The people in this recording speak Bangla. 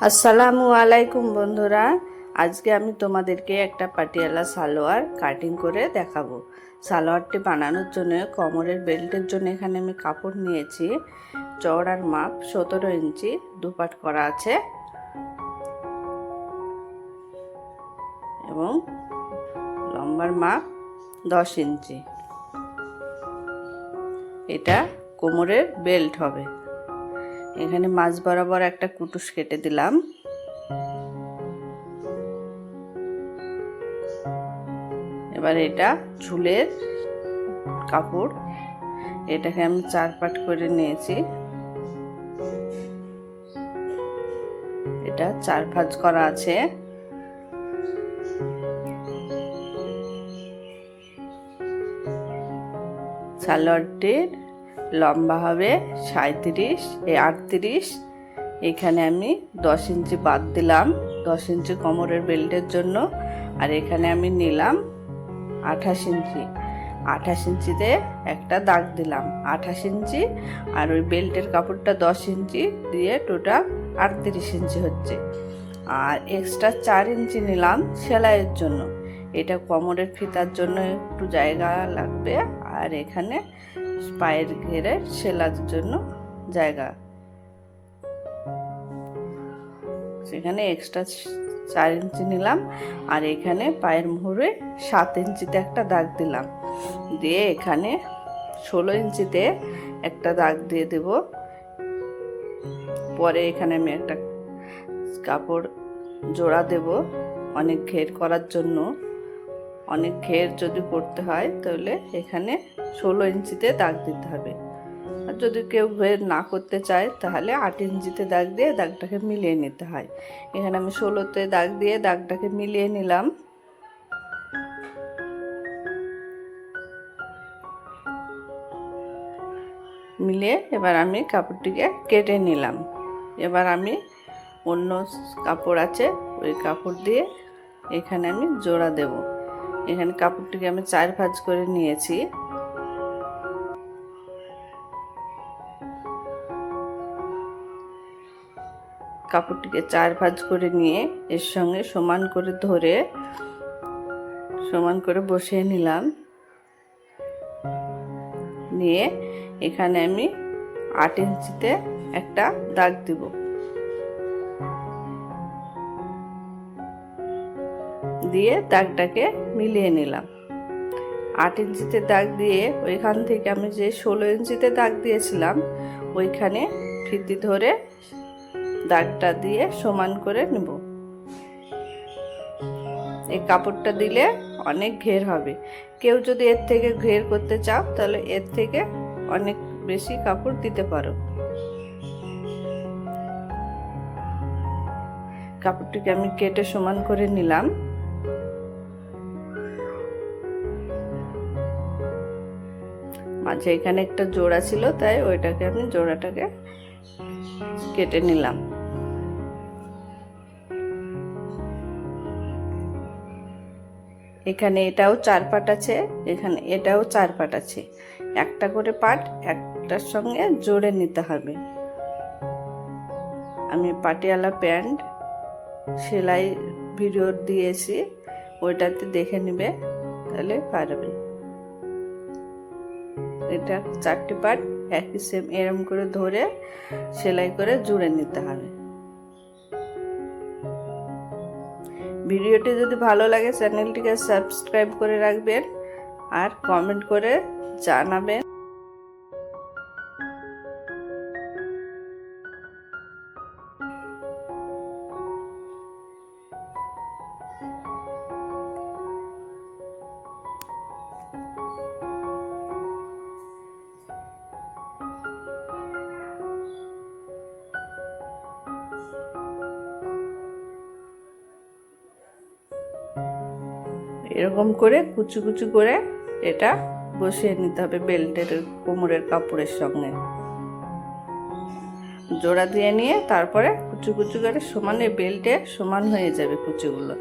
আসসালামু আলাইকুম বন্ধুরা, আজকে আমি তোমাদেরকে একটা পাটিয়ালা সালোয়ার কাটিং করে দেখাবো। সালোয়ারটি বানানোর জন্য কোমরের বেল্টের জন্য এখানে আমি কাপড় নিয়েছি। চওড়ার মাপ 17 ইঞ্চি, দুপাট করা আছে এবং লম্বার মাপ 10 ইঞ্চি। এটা কোমরের বেল্ট হবে। এখানে মাঝ বরাবর একটা কুটুস কেটে দিলাম। এবার এটা ঝুলের কাপড়, এটাকে আমি 4 পাট করে নিয়েছি। এটা 4 ভাঁজ করা আছে। সালোয়ারটির লম্বা হবে 38। এখানে আমি 10 ইঞ্চি বাদ দিলাম 10 ইঞ্চি কোমরের বেল্টের জন্য। আর এখানে আমি নিলাম 28 ইঞ্চি। 28 ইঞ্চিতে একটা দাগ দিলাম 28 ইঞ্চি, আর ওই বেল্টের কাপড়টা 10 ইঞ্চি দিয়ে টোটাল 38 ইঞ্চি হচ্ছে। আর এক্সট্রা 4 ইঞ্চি নিলাম সেলাইয়ের জন্য। এটা কোমরের ফিতার জন্য একটু জায়গা লাগবে, আর এখানে পায়ের ঘেরে সেলার জন্য জায়গা, সেখানে এক্সট্রা 4 ইঞ্চি নিলাম। আর এখানে পায়ের মুহুরে 7 ইঞ্চিতে একটা দাগ দিলাম, দিয়ে এখানে 16 ইঞ্চিতে একটা দাগ দিয়ে দেব। পরে এখানে আমি একটা কাপড় জোড়া দেব অনেক ঘের করার জন্য। অনেক ঘের যদি করতে হয় তাহলে এখানে 16 ইঞ্চিতে দাগ দিতে হবে। আর যদি কেউ ঘের না করতে চায় তাহলে 8 ইঞ্চিতে দাগ দিয়ে দাগটাকে মিলিয়ে নিতে হয়। এখানে আমি 16তে দাগ দিয়ে দাগটাকে মিলিয়ে নিলাম। মিলিয়ে এবার আমি কাপড়টিকে কেটে নিলাম। এবার আমি অন্য কাপড় আছে, ওই কাপড় দিয়ে এখানে আমি জোড়া দেব। এখানে কাপড়টিকে আমি 4 ভাঁজ করে নিয়েছি। কাপড়টিকে 4 ভাঁজ করে নিয়ে এর সঙ্গে সমান করে ধরে সমান করে বসিয়ে নিলাম। নিয়ে এখানে আমি 8 ইঞ্চিতে একটা দাগ দিব। দিয়ে দাগটাকে মিলিয়ে নিলাম। 8 ইঞ্চিতে দাগ দিয়ে ওইখান থেকে আমি যে 16 ইঞ্চিতে দাগ দিয়েছিলাম ওইখানে ফিতি ধরে দাগটা দিয়ে সমান করে নেব। এই কাপড়টা দিলে অনেক ঘের হবে। কেউ যদি এর থেকে ঘের করতে চাও তাহলে এর থেকে অনেক বেশি কাপড় দিতে পারো। কাপড়টিকে আমি কেটে সমান করে নিলাম। মাঝে এখানে একটা জোড়া ছিল, তাই ওইটাকে আমি জোড়াটাকে কেটে নিলাম। এখানে এটাও 4 পাট আছে, এখানে এটাও 4 পাট আছে। একটা করে পাট একটার সঙ্গে জোড়ে নিতে হবে। আমি পাটিয়ালা প্যান্ট সেলাই ভিডিও দিয়েছি, ওইটাতে দেখে নেবে তাহলে পারবে। এটা 4টি পাট একই সেম এরম করে ধরে সেলাই করে জুড়ে নিতে হবে। ভিডিওটি যদি ভালো লাগে চ্যানেলটিকে সাবস্ক্রাইব করে রাখবেন আর কমেন্ট করে জানাবেন। এরকম করে কুচি কুচি করে এটা বসিয়ে নিতে হবে বেল্টের কোমরের কাপড়ের সঙ্গে। জোড়া দিয়ে নিয়ে তারপরে কুচি কুচি করে সমানে বেল্টে সমান হয়ে যাবে কুচিগুলো।